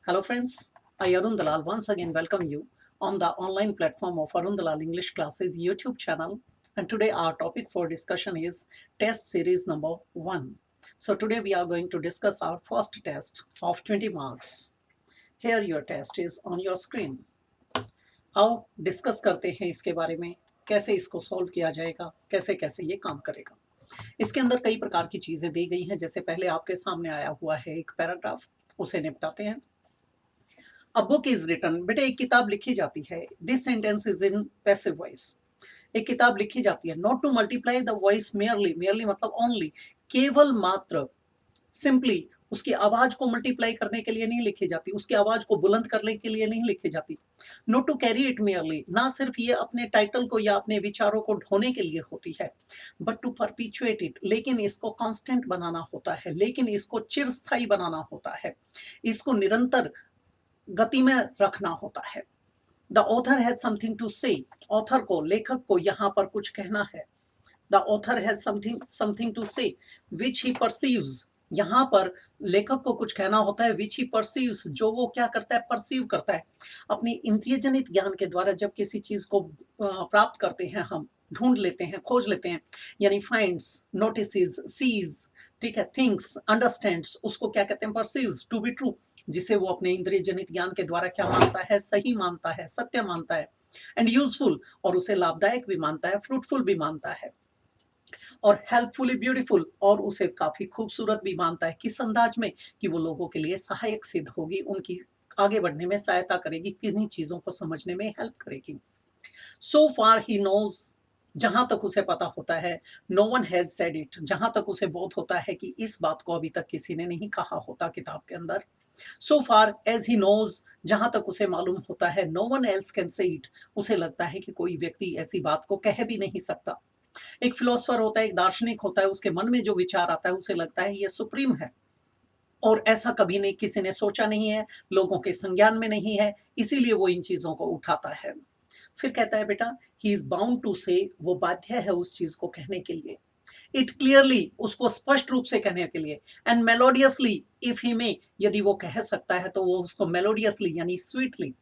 Hello friends, I Arun Dalal once again welcome you on the online platform of Arun Dalal English Classes YouTube channel, and today our topic for discussion is test series number 1. So today we are going to discuss our first test of 20 marks. Here your test is on your screen. आओ discuss करते हैं इसके बारे में, कैसे इसको solve किया जाएगा, कैसे कैसे ये काम करेगा। इसके अंदर कई प्रकार की चीजें दी गई हैं, जैसे पहले आपके सामने आया हुआ है एक पैराग्राफ, उसे निपटाते हैं। अ बुक इज रिटन, बेटे एक किताब लिखी जाती है। This sentence is in passive voice. एक किताब लिखी जाती है। Not to multiply the voice merely, merely मतलब ओनली, केवल मात्र, सिंपली उसकी आवाज को मल्टीप्लाई करने के लिए नहीं लिखी जाती, उसकी आवाज को बुलंद करने के लिए नहीं लिखी जाती। Not to carry it merely, ना सिर्फ ये अपने टाइटल को या अपने विचारों को ढोने के लिए होती है, बट टू परपिचुएट इट, लेकिन इसको कांस्टेंट बनाना होता है, लेकिन इसको चिरस्थायी बनाना होता है, इसको निरंतर गति में रखना होता है। The author has something to say, author को, लेखक को यहाँ पर कुछ कहना है। The author has something something to say which he perceives, यहाँ पर लेखक को कुछ कहना होता है। विच ही परसीव्स, जो वो क्या करता है, परसीव करता है। अपनी इंद्रियजनित ज्ञान के द्वारा जब किसी चीज को प्राप्त करते हैं, हम ढूंढ लेते हैं, खोज लेते हैं, यानी फाइंड्स, नोटिसेस, सीज, ठीक है, थिंक्स, अंडरस्टैंड्स, उसको क्या कहते हैं, परसीव्स टू बी ट्रू, जिसे वो अपने इंद्रिय जनित ज्ञान के द्वारा क्या मानता है, सही मानता है, सत्य मानता है। एंड यूजफुल, और उसे लाभदायक भी मानता है, फ्रूटफुल भी मानता है, और हेल्पफुली ब्यूटीफुल, और उसे काफी खूबसूरत भी मानता है। किस अंदाज में, कि वो लोगों के लिए सहायक सिद्ध होगी, उनकी आगे बढ़ने में सहायता करेगी, किन्हीं चीजों को समझने में हेल्प करेगी। सो फार ही नोज, जहां तक उसे पता होता है। No one has said it, जहां तक उसे बोध होता है कि इस बात को अभी तक किसी ने नहीं कहा होता किताब के अंदर। सो फार एज ही नोज, जहां तक उसे मालूम होता है। No one else can say it, उसे लगता है कि कोई व्यक्ति ऐसी बात को कह भी नहीं सकता। एक फिलोसफर होता है, एक दार्शनिक होता है, उसके मन में जो विचार आता है उसे लगता है ये सुप्रीम है, और ऐसा कभी नहीं किसी ने सोचा नहीं है, लोगों के संज्ञान में नहीं है, इसीलिए वो इन चीजों को उठाता है। फिर कहता है बेटा, ही इज बाउंड टू से, वो बाध्य है उस चीज को कहने के लिए। इट क्लियरली, उसको स्पष्ट रूप से कहने के लिए। एंड मेलोडियसली इफ ही मे, यदि वो कह सकता है तो वो उसको मेलोडियसली यानी स्वीटली,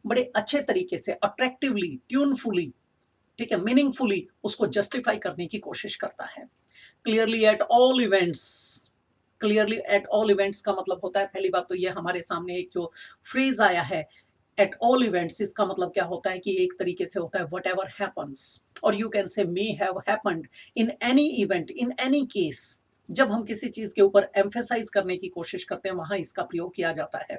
बड़े अच्छे तरीके से, अट्रैक्टिवली, ट्यूनफुली, ठीक है, मीनिंगफुली उसको जस्टिफाई करने की कोशिश करता है। Clearly at all events, clearly at all events का मतलब होता है, पहली बात तो ये हमारे सामने एक जो फ्रेज आया है एट ऑल इवेंट्स, इसका मतलब क्या होता है कि एक तरीके से होता है वट एवर हैपन्स, और you can say may have happened in any event, in any case. जब हम किसी चीज के ऊपर एम्फेसाइज करने की कोशिश करते हैं, वहां इसका प्रयोग किया जाता है,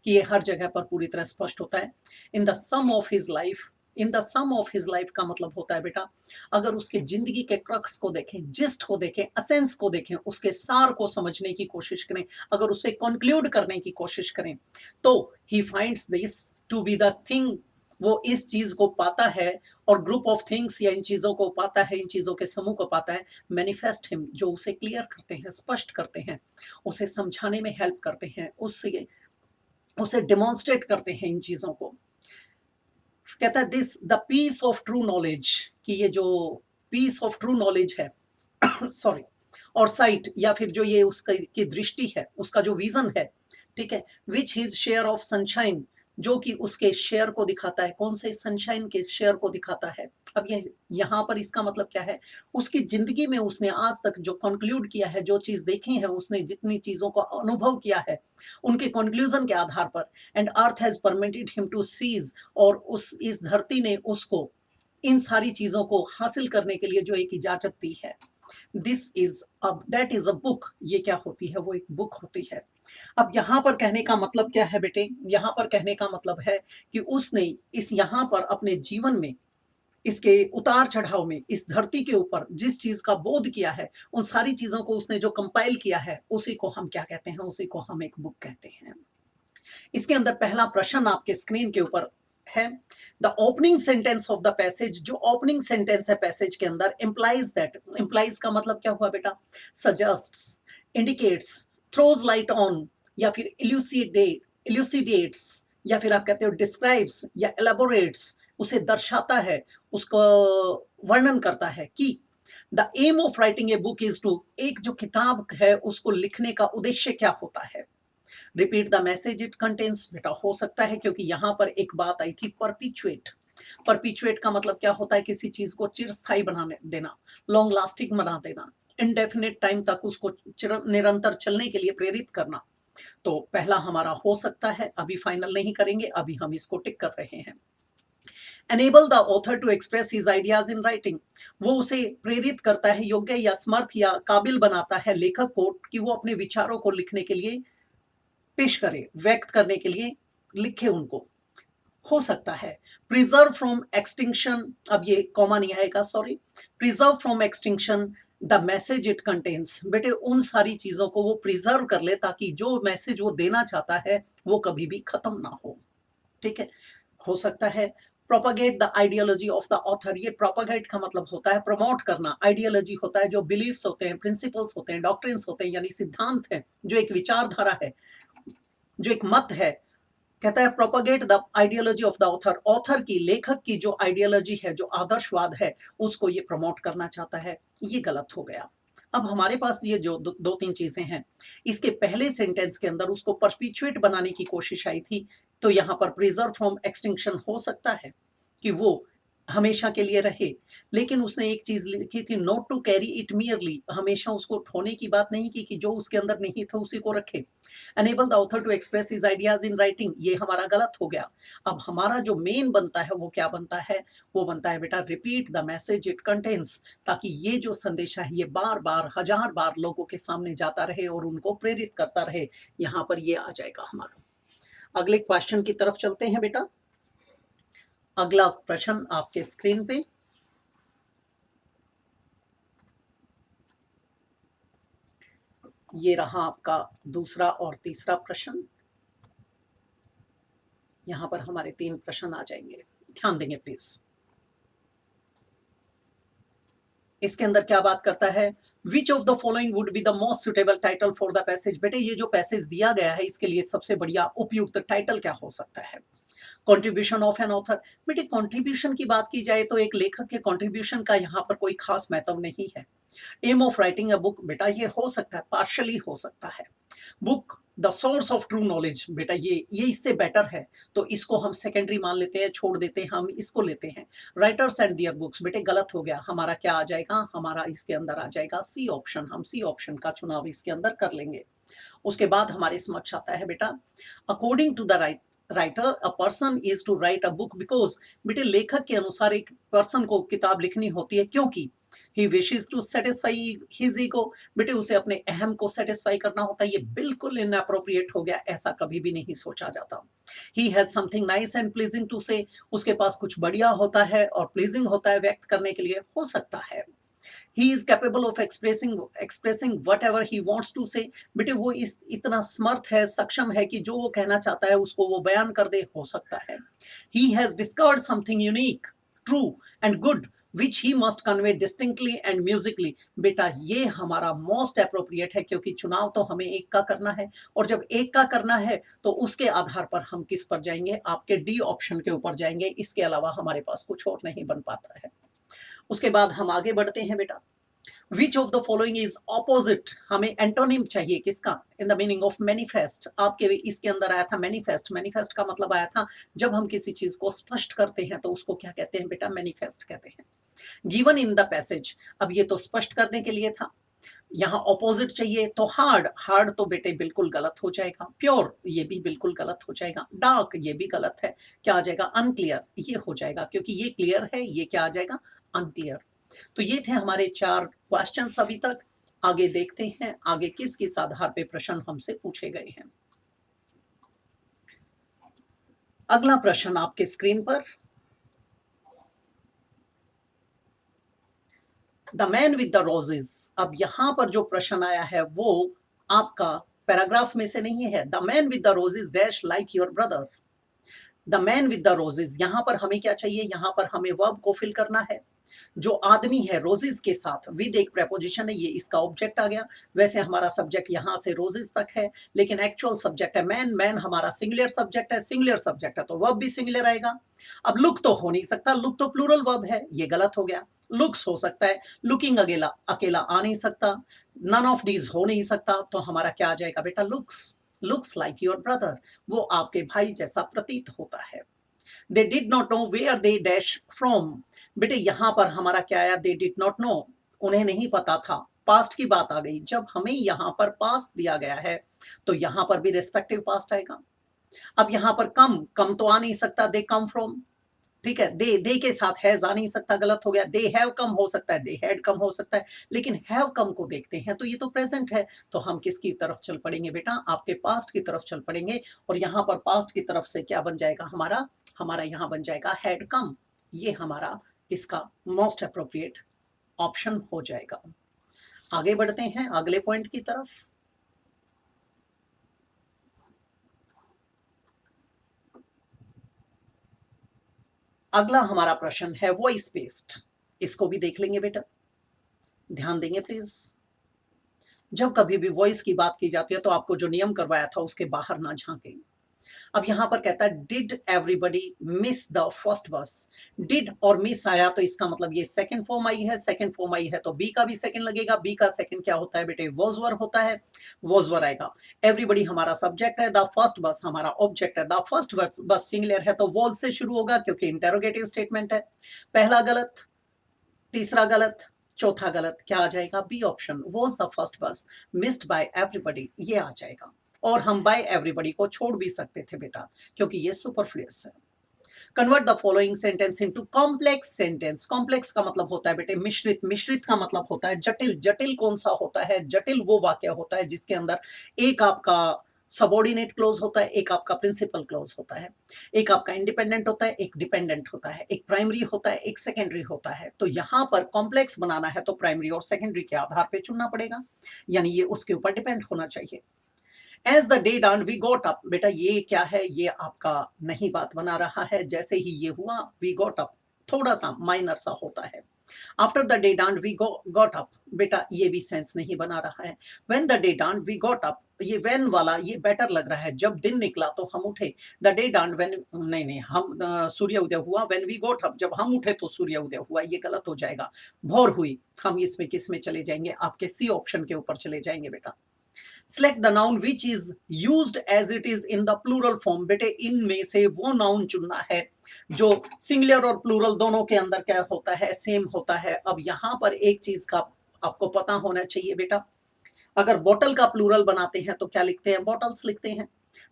कि ये हर जगह पर पूरी तरह स्पष्ट होता है। In the sum of his life, in the sum of his life का मतलब होता है बेटा, अगर उसके जिंदगी के क्रक्स को देखें, जिस्ट को देखें, असेंस को देखें, उसके सार को समझने की कोशिश करें, अगर उसे कंक्लूड करने की कोशिश करें, तो he finds this to be the thing, वो इस चीज को पाता है, और ग्रुप ऑफ थिंग्स या इन चीजों को पाता है, इन चीजों के समूह को पाता है। मैनिफेस्ट हिम, जो उसे क्लियर करते हैं, स्पष्ट करते हैं, उसे समझाने में हेल्प करते हैं, उससे उसे डेमोन्स्ट्रेट करते हैं इन चीजों को। कहता है this the piece of true knowledge, कि ये जो पीस ऑफ ट्रू नॉलेज है सॉरी, और साइट, या फिर जो ये उसका की दृष्टि है, उसका जो विजन है, ठीक है, विच हिज शेयर ऑफ सनशाइन, जो कि उसके शेयर को दिखाता है, कौन से सनशाइन के शेयर को दिखाता है। अब ये यहाँ पर इसका मतलब क्या है, उसकी जिंदगी में उसने आज तक जो कंक्लूड किया है, जो चीज देखी है, उसने जितनी चीजों को अनुभव किया है, उनके कंक्लूजन के आधार पर। And earth has permitted him to seize, और उस इस धरती ने उसको इन सारी चीजों को हासिल करने के लिए जो एक इजाजत दी है। दिस इज अब दैट इज अ बुक, ये क्या होती है, वो एक बुक होती है। अब यहाँ पर कहने का मतलब क्या है बेटे, यहाँ पर कहने का मतलब है कि उसने इस यहाँ पर अपने जीवन में, इसके उतार चढ़ाव में, इस धरती के ऊपर जिस चीज का बोध किया है, उन सारी चीजों को उसने जो कंपाइल किया है, उसी को हम क्या कहते हैं, उसी को हम एक बुक कहते हैं। इसके अंदर पहला प्रश्न आपके स्क्रीन के ऊपर है। The opening sentence of the passage, जो ओपनिंग सेंटेंस है पैसेज के अंदर, इंप्लाइज दैट, इंप्लाइज का मतलब क्या हुआ बेटा, suggests, indicates, throws light on, या फिर इल्यूसिडेट्स, या फिर आप कहते हो डिस्क्राइब्स या एलाबोरेट्स, उसे दर्शाता है, उसको वर्णन करता है कि the aim of writing a book is to, एक जो किताब है उसको लिखने का उद्देश्य क्या होता है। Repeat the message it contains, बेटा हो सकता है क्योंकि यहाँ पर एक बात आई थी परपिचुएट। परपिचुएट का मतलब क्या होता है, किसी चीज को चिरस्थायी बनाने देना, लॉन्ग लास्टिंग बना देना, इनडेफिनेट टाइम तक उसको निरंतर चलने के लिए प्रेरित करना। तो पहला हमारा हो सकता है, अभी फाइनल नहीं करेंगे, अभी हम इसको टिक कर रहे हैं। Enable the author to express his ideas in writing, वो उसे प्रेरित करता है, योग्य या समर्थ या काबिल बनाता है लेखक को कि वो अपने विचारों को लिखने के लिए पेश करे, व्यक्त करने के लिए लिखे उनको। हो सकता है प्रिजर्व फ्रॉम एक्सटिंक्शन, अब ये कॉमा नहीं आएगा, sorry, preserve from extinction the message it contains, बेटे उन सारी चीजों को वो प्रिजर्व कर ले ताकि जो मैसेज वो देना चाहता है वो कभी भी खत्म ना हो। ठीक है, हो सकता है propagate the ideology of the author, ये प्रोपागेट का मतलब होता है प्रमोट करना, आइडियोलॉजी होता है जो बिलीफ्स होते हैं, प्रिंसिपल्स होते हैं, डॉक्ट्रिन्स होते हैं, यानी सिद्धांत है, जो एक विचारधारा है, जो एक मत है। कहता है propagate the ideology of the author, author की, लेखक की जो आइडियोलॉजी है, जो आदर्शवाद है, उसको ये प्रमोट करना चाहता है। ये गलत हो गया। अब हमारे पास ये जो दो तीन चीजें हैं, इसके पहले सेंटेंस के अंदर उसको परपिचुएट बनाने की कोशिश आई थी, तो यहाँ पर प्रिजर्व फ्रॉम एक्सटिंक्शन हो सकता है कि वो हमेशा के लिए रहे, लेकिन उसने एक चीज लिखी थी, not to carry it merely, हमेशा उसको ठोने की बात नहीं की कि जो उसके अंदर नहीं था उसी को रखे। Enable the author to express his ideas in writing, ये हमारा गलत हो गया। अब हमारा जो मेन बनता है वो क्या बनता है, वो बनता है बेटा repeat the message it contains, ताकि ये जो संदेशा है ये बार बार, हजार बार लोगों के सामने जाता रहे और उनको प्रेरित करता रहे। यहाँ पर ये आ जाएगा हमारा। अगले क्वेश्चन की तरफ चलते हैं बेटा। अगला प्रश्न आपके स्क्रीन पे, ये रहा आपका दूसरा और तीसरा प्रश्न। यहां पर हमारे 3 प्रश्न आ जाएंगे, ध्यान देंगे प्लीज। इसके अंदर क्या बात करता है, which of the following would be the most suitable title for the passage, बेटे ये जो पैसेज दिया गया है इसके लिए सबसे बढ़िया उपयुक्त टाइटल क्या हो सकता है। कंट्रीब्यूशन ऑफ एन ऑथर, बेटे कंट्रीब्यूशन की बात की जाए तो एक लेखक के कंट्रीब्यूशन का यहाँ पर कोई खास महत्व नहीं है। Aim of writing a book, बेटा ये हो सकता है, पार्शली हो सकता है। Book the source of true knowledge, बेटा ये इससे बेटर है, तो इसको हम सेकेंडरी मान लेते हैं, छोड़ देते हैं, हम इसको लेते हैं। राइटर्स एंड दियर बुक्स, बेटे गलत हो गया, हमारा क्या आ जाएगा, हमारा इसके अंदर आ जाएगा सी ऑप्शन, हम सी ऑप्शन का चुनाव इसके अंदर कर लेंगे। उसके बाद हमारे समक्ष आता है बेटा, according to the writer a person is to write a book because, बेटे लेखक के अनुसार एक पर्सन को किताब लिखनी होती है क्योंकि he wishes to satisfy his ego, बेटे उसे अपने अहम को सेटिस्फाई करना होता है। ये बिल्कुल इनअप्रोप्रिएट हो गया, ऐसा कभी भी नहीं सोचा जाता। He has something nice and pleasing to say, उसके पास कुछ बढ़िया होता है और प्लीजिंग होता है व्यक्त करने के लिए, हो सकता है। he is capable of expressing whatever he wants to say, बेटे वो इस इतना समर्थ है, सक्षम है कि जो वो कहना चाहता है उसको वो बयान कर दे, हो सकता है। he has discovered something unique, true and good which he must convey distinctly and musically, बेटा ये हमारा मोस्ट अप्रोप्रिएट है क्योंकि चुनाव तो हमें एक का करना है, और जब एक का करना है तो उसके आधार पर हम किस पर जाएंगे, आपके डी ऑप्शन के ऊपर जाएंगे, इसके अलावा हमारे पास कुछ और नहीं बन पाता है। उसके बाद हम आगे बढ़ते हैं बेटा, which of the following is opposite, हमें एंटोनिम चाहिए किसका, in the meaning of manifest. आपके इसके अंदर आया था मैनिफेस्ट, मैनिफेस्ट का मतलब आया था जब हम किसी चीज को स्पष्ट करते हैं तो उसको क्या कहते हैं बेटा, मैनिफेस्ट कहते हैं। गिवन इन द पैसेज, अब ये तो स्पष्ट करने के लिए था, यहाँ ऑपोजिट चाहिए तो हार्ड, हार्ड तो बेटे बिल्कुल गलत हो जाएगा। प्योर ये भी बिल्कुल गलत हो जाएगा। डार्क ये भी गलत है, क्या आ जाएगा, अनक्लियर ये हो जाएगा, क्योंकि ये क्लियर है, ये क्या आ जाएगा, अनक्लियर। तो ये थे हमारे 4 क्वेश्चंस अभी तक। आगे देखते हैं आगे किस किस आधार पे प्रश्न हमसे पूछे गए हैं। अगला प्रश्न आपके स्क्रीन पर, the man with the roses, अब यहां पर जो प्रश्न आया है वो आपका पैराग्राफ में से नहीं है। The man with the roses dash like your brother, the man with the roses, यहां पर हमें क्या चाहिए, यहां पर हमें वर्ब को फिल करना है। जो आदमी है रोजेस के साथ, विद एक प्रेपोजिशन है, ये इसका ऑब्जेक्ट आ गया। वैसे हमारा सब्जेक्ट यहां से रोजेस तक है, लेकिन एक्चुअल सब्जेक्ट है मैन, मैन हमारा सिंगुलर सब्जेक्ट है, सिंगुलर सब्जेक्ट है तो वर्ब भी सिंगुलर आएगा। अब लुक तो हो नहीं सकता, लुक तो प्लूरल वर्ब है, ये गलत हो गया। लुक्स हो सकता है, लुकिंग अकेला अकेला आ नहीं सकता, नन ऑफ दीज हो नहीं सकता, तो हमारा क्या आ जाएगा बेटा, looks. Looks like your brother, वो आपके भाई जैसा प्रतीत होता है। They did not know where they dash from, बेटे यहाँ पर हमारा क्या आया, दे डिड नॉट नो, उन्हें नहीं पता था, पास्ट की बात आ गई। जब हमें यहाँ पर पास्ट दिया गया है तो यहाँ पर भी रेस्पेक्टिव पास्ट आएगा। अब यहाँ पर कम कम तो आ नहीं सकता, दे कम फ्रॉम, ठीक है, दे के साथ हैज आ नहीं सकता, गलत हो गया। दे हैव कम हो सकता है, दे हैड कम हो सकता है, लेकिन हैव कम को देखते हैं तो ये तो प्रेजेंट है, तो हम किसकी तरफ चल पड़ेंगे बेटा, आपके पास्ट की तरफ चल पड़ेंगे। और यहाँ पर पास्ट की तरफ से क्या बन जाएगा हमारा, हमारा यहाँ बन जाएगा हैड कम, ये हमारा इसका मोस्ट अप्रोप्रिएट ऑप्शन हो जाएगा। आगे बढ़ते हैं अगले पॉइंट की तरफ। अगला हमारा प्रश्न है वॉइस बेस्ड, इसको भी देख लेंगे बेटा, ध्यान देंगे प्लीज। जब कभी भी वॉइस की बात की जाती है तो आपको जो नियम करवाया था उसके बाहर ना झांके। अब यहां पर कहता है did everybody miss the first बस, डिड और मिस आया तो इसका मतलब ये सेकंड फॉर्म आई है, सेकंड फॉर्म आई है तो बी का भी सेकंड लगेगा, बी का सेकंड क्या होता है बेटे, वॉज वर होता है, वॉज वर आएगा। एवरीबडी हमारा सब्जेक्ट है, द फर्स्ट बस हमारा ऑब्जेक्ट है, द फर्स्ट बस सिंगुलर है तो वॉज से शुरू होगा क्योंकि इंटेरोगेटिव स्टेटमेंट है। पहला गलत, तीसरा गलत, चौथा गलत, क्या आ जाएगा, B option, was the first bus missed by everybody, ये आ जाएगा। और हम बाय एवरीबडी को छोड़ भी सकते थे बेटा क्योंकि ये सुपरफ्लुअस है। Convert the following sentence into complex sentence, complex का मतलब होता है बेटे मिश्रित, मिश्रित का मतलब होता है जटिल, जटिल कौन सा होता है, जटिल वो वाक्य होता है जिसके अंदर एक आपका सबॉर्डिनेट क्लोज होता है, एक आपका प्रिंसिपल क्लोज होता है, एक आपका इंडिपेंडेंट होता है, एक डिपेंडेंट होता है, एक प्राइमरी होता है, एक सेकेंडरी होता है। तो यहाँ पर कॉम्प्लेक्स बनाना है तो प्राइमरी और सेकेंडरी के आधार पे चुनना पड़ेगा, यानी ये उसके ऊपर डिपेंड होना चाहिए। As the day down we got up, बेटा ये क्या है, ये आपका नहीं बात बना रहा है, जैसे ही ये हुआ वी गॉट अप, थोड़ा सा माइनर सा होता है। After the day down we got up, बेटा ये भी सेंस नहीं बना रहा है। When the day down we got up, ये व्हेन वाला ये बेटर लग रहा है, जब दिन निकला तो हम उठे। द डे डाउन व्हेन, नहीं नहीं, हम सूर्य उदय हुआ, व्हेन वी गॉट अप जब हम उठे तो सूर्य उदय हुआ, ये गलत हो जाएगा। भोर हुई, हम इसमें किस में चले जाएंगे, आपके सी ऑप्शन के ऊपर चले जाएंगे बेटा। Select the noun which is used as it is in the plural form, बेटे इनमें से वो नाउन चुनना है जो सिंगुलर और प्लूरल दोनों के अंदर क्या होता है, सेम होता है। अब यहाँ पर एक चीज का आपको पता होना चाहिए बेटा, अगर बॉटल का प्लूरल बनाते हैं तो क्या लिखते हैं, बॉटल्स लिखते हैं।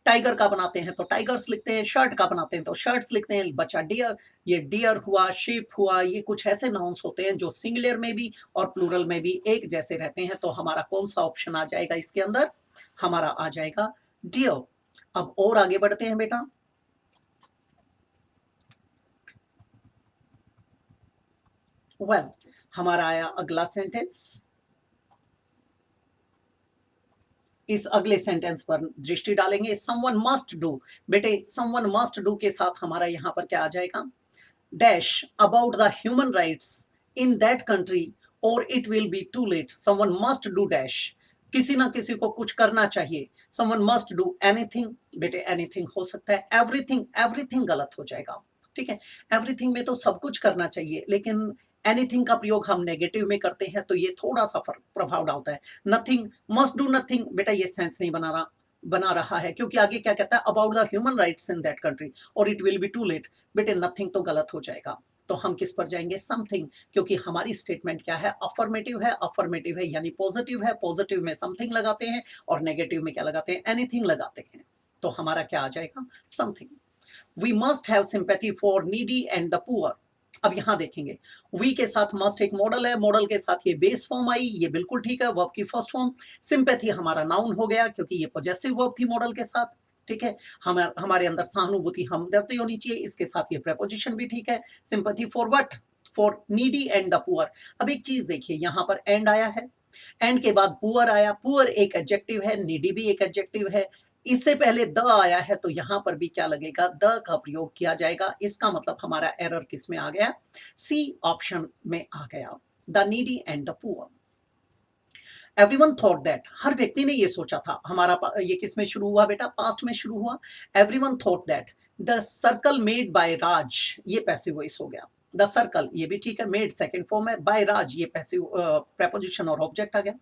टाइगर का बनाते हैं तो टाइगर्स लिखते हैं, शर्ट का बनाते हैं तो शर्ट्स लिखते हैं। बच्चा डियर, ये डियर हुआ, शिप हुआ, ये कुछ ऐसे नाउन्स होते हैं जो सिंगुलर में भी और प्लूरल में भी एक जैसे रहते हैं। तो हमारा कौन सा ऑप्शन आ जाएगा इसके अंदर, हमारा आ जाएगा डियर। अब और आगे बढ़ते हैं बेटा। वेल, हमारा आया अगला सेंटेंस। इस अगले सेंटेंस पर दृष्टि डालेंगे। समवन मस्ट डू, बेटे समवन मस्ट डू के साथ हमारा यहाँ पर क्या आ जाएगा, dash about the human rights in that country और it will be too late. Someone must do dash, किसी ना किसी को कुछ करना चाहिए। समवन मस्ट डू एनीथिंग, बेटे एनीथिंग हो सकता है, एवरीथिंग, एवरीथिंग गलत हो जाएगा, ठीक है। एवरीथिंग में तो सब कुछ करना चाहिए, लेकिन एनीथिंग का प्रयोग हम नेगेटिव में करते हैं तो ये थोड़ा सा प्रभाव डालता है। नथिंग, मस्ट डू नथिंग, बेटा ये सेंस नहीं बना रहा है क्योंकि आगे क्या कहता है, about the human rights in that country और it will be too late, बेटे नथिंग तो गलत हो जाएगा। तो हम किस पर जाएंगे, समथिंग, क्योंकि हमारी स्टेटमेंट क्या है, अफर्मेटिव है, अफर्मेटिव है यानी पॉजिटिव है, पॉजिटिव में समथिंग लगाते हैं और नेगेटिव में क्या लगाते हैं, एनीथिंग लगाते हैं। तो हमारा क्या आ जाएगा, something. We must have sympathy for needy and the poor. अब यहां देखेंगे, वी के साथ मस्ट एक मॉडल है, मॉडल के साथ ये बेस फॉर्म आई, ये बिल्कुल ठीक है, वर्ब की फर्स्ट फॉर्म। सिंपैथी हमारा नाउन हो गया क्योंकि ये पॉजेसिव वर्ब थी मॉडल के साथ, ठीक है। हमारे अंदर सहानुभूति, हमदर्दी होनी चाहिए, इसके साथ ये प्रेपोजिशन भी ठीक है। Sympathy for what, for needy and the poor. अब एक चीज देखिए, यहाँ पर एंड आया है, एंड के बाद पुअर आया, पुअर एक एडजेक्टिव है, नीडी भी एक एडजेक्टिव है। इससे पहले द आया है तो यहां पर भी क्या लगेगा, द का प्रयोग किया जाएगा। इसका मतलब हमारा एरर किस में आ गया, सी ऑप्शन में आ गया, the needy and the poor. Everyone thought that, हर व्यक्ति ने ये सोचा था। हमारा ये किस में शुरू हुआ बेटा, पास्ट में शुरू हुआ। Everyone thought that the circle made by Raj, ये पैसिव वॉइस हो गया। द सर्कल ये भी ठीक है, मेड सेकंड फॉर्म है, बाय राज ये पैसिव प्रेपोजिशन और ऑब्जेक्ट आ गया।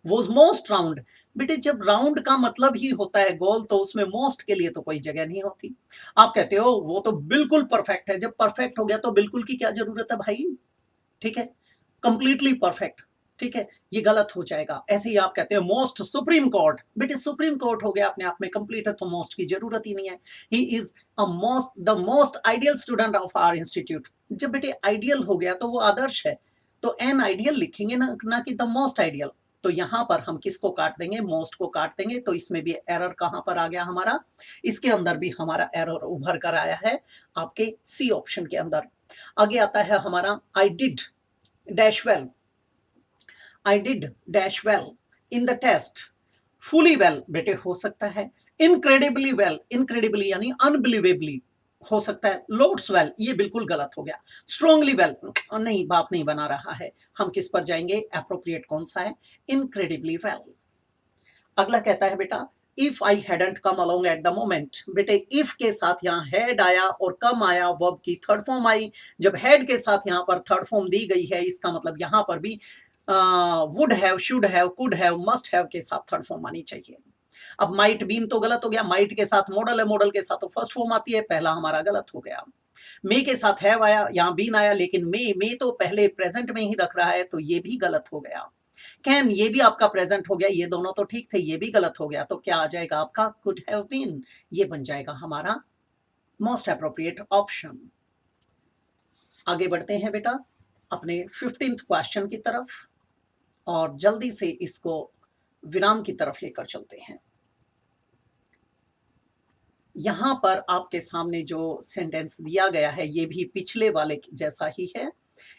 वाज मोस्ट राउंड, बेटे जब राउंड का मतलब ही होता है गोल, तो उसमें मोस्ट के लिए तो कोई जगह नहीं होती। आप कहते हो वो तो बिल्कुल परफेक्ट है, जब परफेक्ट हो गया तो बिल्कुल की क्या जरूरत है भाई, ठीक है, कंप्लीटली परफेक्ट, ठीक है, ये गलत हो जाएगा। ऐसे ही आप कहते हैं मोस्ट सुप्रीम कोर्ट, बेटे सुप्रीम कोर्ट हो गया अपने आप में कंप्लीट है, तो मोस्ट की जरूरत ही नहीं है। He is a most the most ideal student of our institute. जब बेटे आइडियल हो गया तो वो आदर्श है, तो एन आइडियल लिखेंगे ना कि द मोस्ट आइडियल। तो यहां पर हम किसको काट देंगे, मोस्ट को काट देंगे, तो इसमें भी एरर कहां पर आ गया हमारा, इसके अंदर भी हमारा एरर उभर कर आया है आपके सी ऑप्शन के अंदर। आगे आता है हमारा I did dash well, I did dash well in the test, fully well बेटे हो सकता है, incredibly well, incredibly यानी unbelievably हो सकता है, loads well ये बिल्कुल गलत हो गया, strongly well नहीं, बात नहीं बना रहा है। हम किस पर जाएंगे, appropriate कौन सा है, incredibly well। अगला कहता है बेटा if I hadn't come along at the moment, बेटे इफ के साथ यहाँ हैड आया और कम आया, वर्ब की थर्ड फॉर्म आई। जब हैड के साथ यहाँ पर थर्ड फॉर्म दी गई है, इसका मतलब यहाँ पर भी would have, should have, could have, must have के साथ थर्ड फॉर्म आनी चाहिए। अब माइट बीन तो गलत हो गया, माइट के साथ मॉडल है, मॉडल के साथ तो फर्स्ट फॉर्म आती है, पहला हमारा गलत हो गया। मे के साथ हैव आया, यहाँ बीन आया, लेकिन मे तो पहले प्रेजेंट में ही रख रहा है, तो ये भी गलत हो गया। कैन ये भी आपका प्रेजेंट हो गया, ये दोनों तो ठीक थे, ये भी गलत हो गया, तो क्या आ जाएगा आपका कुड हैव बीन, ये बन जाएगा हमारा मोस्ट अप्रोप्रिएट ऑप्शन। आगे बढ़ते हैं बेटा अपने 15th क्वेश्चन की तरफ, और जल्दी से इसको विराम की तरफ लेकर चलते हैं। यहां पर आपके सामने जो सेंटेंस दिया गया है ये भी पिछले वाले जैसा ही है।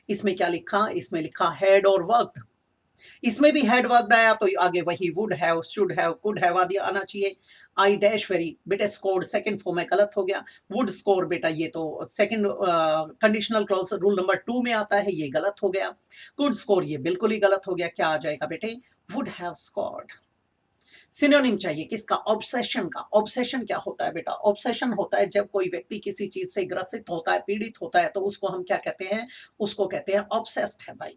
इसमें क्या लिखा, इसमें लिखा हैड और वर्कड, इसमें भी हैड वर्कड आया, तो आगे वही would have, should have, could have आदि आना चाहिए। आई डैश वेरी, बेटा स्कोर्ड सेकंड फॉर्म में गलत हो गया। वुड स्कोर, बेटा ये तो second conditional clause rule number 2 में आता है, ये गलत हो गया। कुड स्कोर ये बिल्कुल ही गलत हो गया, क्या आ जाएगा बेटे, वुड हैव स्कोर्ड। सिनोनिम चाहिए किसका, ऑब्सेशन का। ऑब्सेशन क्या होता है बेटा, ऑब्सेशन होता है जब कोई व्यक्ति किसी चीज से ग्रसित होता है, पीड़ित होता है, तो उसको हम क्या कहते हैं, उसको कहते हैं ऑब्सेस्ड है भाई,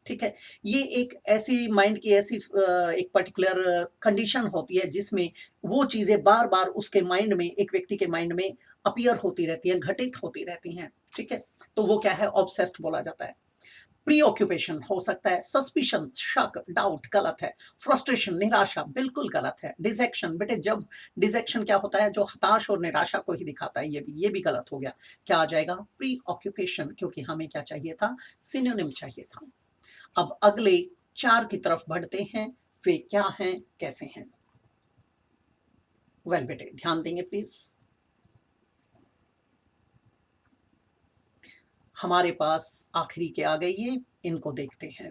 ठीक है। ये एक ऐसी माइंड की ऐसी एक पर्टिकुलर कंडीशन होती है जिसमें वो चीजें बार बार उसके माइंड में, एक व्यक्ति के माइंड में अपीयर होती रहती हैं, घटित होती रहती हैं, ठीक है, तो वो क्या है, ऑब्सेस्ड बोला जाता है। प्रीऑक्यूपेशन हो सकता है, सस्पिशन शक डाउट गलत है, फ्रस्ट्रेशन निराशा बिल्कुल गलत है, डिजेक्शन, बेटे जब डिजेक्शन क्या होता है, जो हताश और निराशा को ही दिखाता है, ये भी गलत हो गया। क्या आ जाएगा, प्रीऑक्यूपेशन, क्योंकि हमें क्या चाहिए था, सिनोनिम चाहिए था। अब अगले 4 की तरफ बढ़ते हैं, वे क्या हैं, कैसे हैं। वेल बेटे ध्यान देंगे प्लीज। हमारे पास आखिरी के आ गई है, इनको देखते हैं।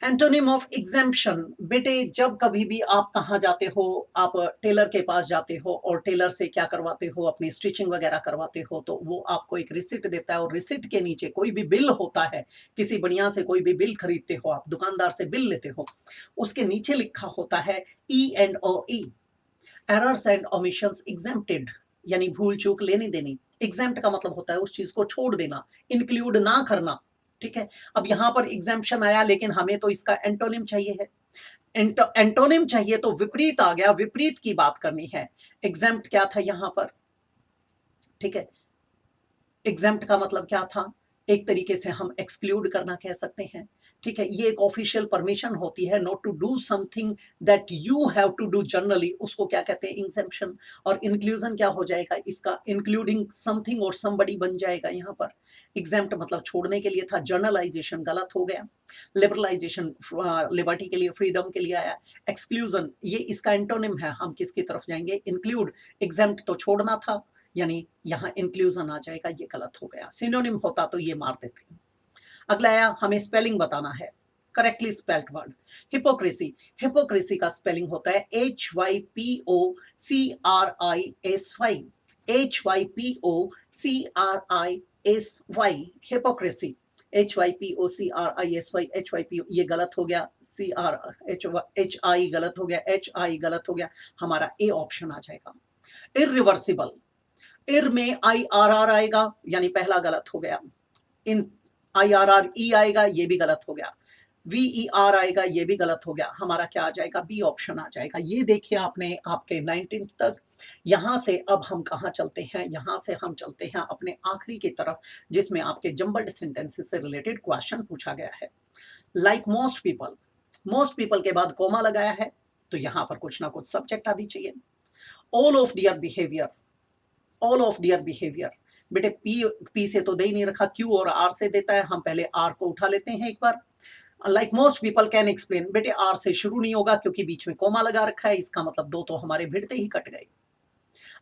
एंटोनिम ऑफ एग्जेम्पशन, बेटे जब कभी भी आप कहाँ जाते हो, आप टेलर के पास जाते हो और टेलर से क्या करवाते हो, अपनी स्टिचिंग वगैरह करवाते हो, तो वो आपको एक रिसिट देता है, और रिसिट के नीचे कोई भी बिल होता है, किसी बढ़िया से कोई भी बिल खरीदते हो आप, दुकानदार से बिल लेते हो, उसके नीचे लिखा होता है E&OE, errors and omissions exempted, यानी भूल चूक लेनी देनी। एग्जेम्प्ट का मतलब होता है उस चीज को छोड़ देना, इंक्लूड ना करना, ठीक है। अब यहां पर एग्जेम्पशन आया, लेकिन हमें तो इसका एंटोनिम चाहिए है, एंटोनिम चाहिए, तो विपरीत आ गया, विपरीत की बात करनी है। एग्जेम्प्ट क्या था यहां पर, ठीक है, एग्जेम्प्ट का मतलब क्या था, एक तरीके से हम एक्सक्लूड करना कह सकते हैं, ठीक है। ये एक ऑफिशियल परमिशन होती है not to do something that you have to do generally, उसको क्या कहते हैं, एग्जेम्पशन। और इंक्लूजन क्या हो जाएगा इसका, इंक्लूडिंग समथिंग और समबडी बन जाएगा यहाँ पर। एग्जेम्प्ट मतलब छोड़ने के लिए था, जर्नलाइजेशन गलत हो गया, लिबरलाइजेशन लिबर्टी के लिए, फ्रीडम के लिए आया, एक्सक्लूजन ये इसका एंटोनिम है, हम किसकी तरफ जाएंगे, इंक्लूड। एग्जेम्प्ट तो छोड़ना था, यानी यहाँ इंक्लूजन आ जाएगा, ये गलत हो गया, सिनोनिम होता तो ये मार देते। अगला आया, हमें स्पेलिंग बताना है, correctly spelled word. Hypocrisy, hypocrisy का स्पेलिंग होता है HYPOCRISY, HYPOCRISY, hypocrisy, HYPOCRISY, HYPO ये गलत हो गया, HI गलत हो गया, HI गलत हो गया, हमारा ए ऑप्शन आ जाएगा। इरिवर्सिबल, इर में IRR आएगा, यानी पहला गलत हो गया। इन IRRE आएगा, ये भी गलत हो गया। VER आएगा, ये भी गलत हो गया। हमारा क्या आ जाएगा? बी ऑप्शन आ जाएगा। ये देखिए आपने आपके 19th तक। यहाँ से अब हम कहाँ चलते हैं? यहाँ से हम चलते हैं अपने आखिरी की तरफ, जिसमें आपके जम्बल्ड सेंटेंसेस से रिलेटेड क्वेश्चन पूछा गया है। लाइक मोस्ट पीपल के बाद कोमा लगाया है, तो यहाँ पर कुछ ना कुछ सब्जेक्ट आदि चाहिए। All of their behaviour, all of their behaviour, बेटे पी से तो दे ही नहीं रखा, क्यू और आर से देता है। हम पहले आर को उठा लेते हैं एक बार। Like most people can explain, बेटे आर से शुरू नहीं होगा क्योंकि बीच में कोमा लगा रखा है, इसका मतलब दो तो हमारे भिड़ते ही कट गए।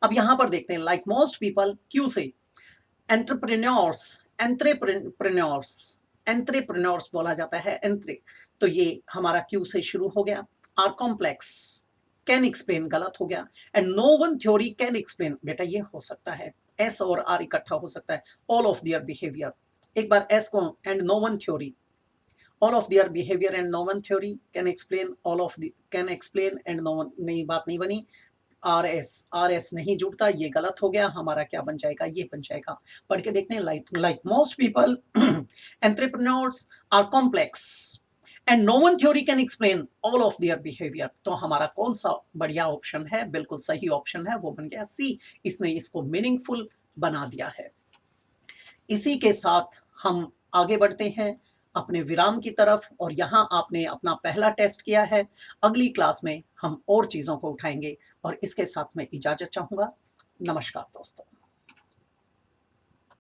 अब यहां पर देखते हैं, लाइक मोस्ट पीपल क्यू से एंटरप्रेन्योर्स, एंट्रेप्रेन्योर्स, एंट्रेप्रेन्योर्स बोला जाता है, एंट्रे, तो ये हमारा क्यू से शुरू हो गया। आर कॉम्प्लेक्स कैन एक्सप्लेन गलत हो गया। And no one theory can explain, बेटा ये हो सकता है, एस और आर इकट्ठा हो सकता है। ऑल ऑफ दियर बिहेवियर, एक बार एस को, and no one theory, all of their behavior and no one theory can explain, all of the can explain and no one, नहीं बात नहीं बनी। आर एस नहीं जुड़ता, ये गलत हो गया। हमारा क्या बन जाएगा? ये बन जाएगा। पढ़ के देखते हैं, like most people entrepreneurs are complex and no one theory can explain all of their behaviour. तो हमारा कौन सा बढ़िया ऑप्शन है? बिल्कुल सही ऑप्शन है, वो बन गया सी। इसने इसको मीनिंगफुल बना दिया है। इसी के साथ हम आगे बढ़ते हैं अपने विराम की तरफ, और यहाँ आपने अपना पहला टेस्ट किया है। अगली क्लास में हम और चीज़ों को उठाएंगे, और इसके साथ मैं इजाज़त चाहूँगा। नमस्कार दोस्तों।